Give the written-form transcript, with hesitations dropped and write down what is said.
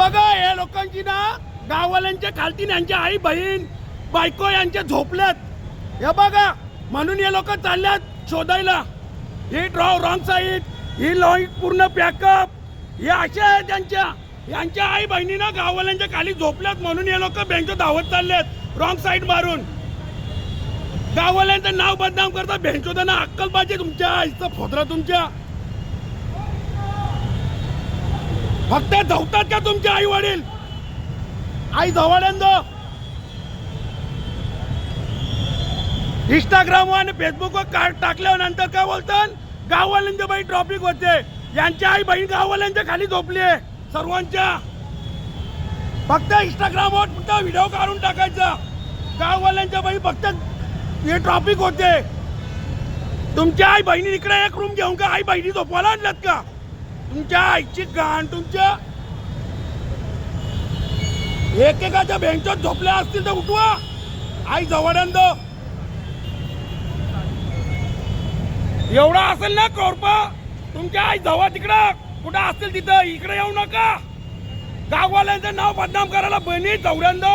बघा हे लोकांची ना गाववाल्यांच्या खालती यांच्या आई बहीण बायको यांच्या झोपल्यात. हे बघा म्हणून हे लोक चालल्यात शोधायला. ही रॉंग साईड, ही लॉंग पूर्ण पॅकअप, हे अशा आहेत यांच्या आई बहिणीना गाववाल्यांच्या खाली झोपल्यात म्हणून हे लोक बँक धावत चाललेत रॉंग साईड मारून. गाववाल्यांचं नाव बदनाम करता. बँचोदाना अक्कल पाहिजे तुमच्या आईचं फोदरा तुमच्या. फक्त धावतात का तुमचे आई वडील? आई जवळंदो इंस्टाग्रामवर आणि फेसबुकवर टाकल्यावर नंतर काय बोलतात? गाववाल्यांच्या बाई ट्रॉफिक होते. यांच्या आई बहीण गाववाल्यांच्या खाली झोपली सर्वांच्या. फक्त इंस्टाग्रामवर फक्त व्हिडिओ काढून टाकायचा. गाववाल्यांच्या बाई फक्त हे ट्रॉफिक होते. तुमच्या आई बहिणी इकडे एक रूम घेऊन का आई बहिणी झोपवायला आणल्यात का? तुमच्या आईची गाण तुमच्या एकेकाच्या बेंचवर झोपल्या असतील तर उठवा. आई जवळंद एवढा असेल ना कोरपा तुमच्या आई जवळ तिकडं कुठं असतील तिथं इकडे येऊ नका. गाववाल्यांचं नाव बदनाम करायला बहिणी जवळंद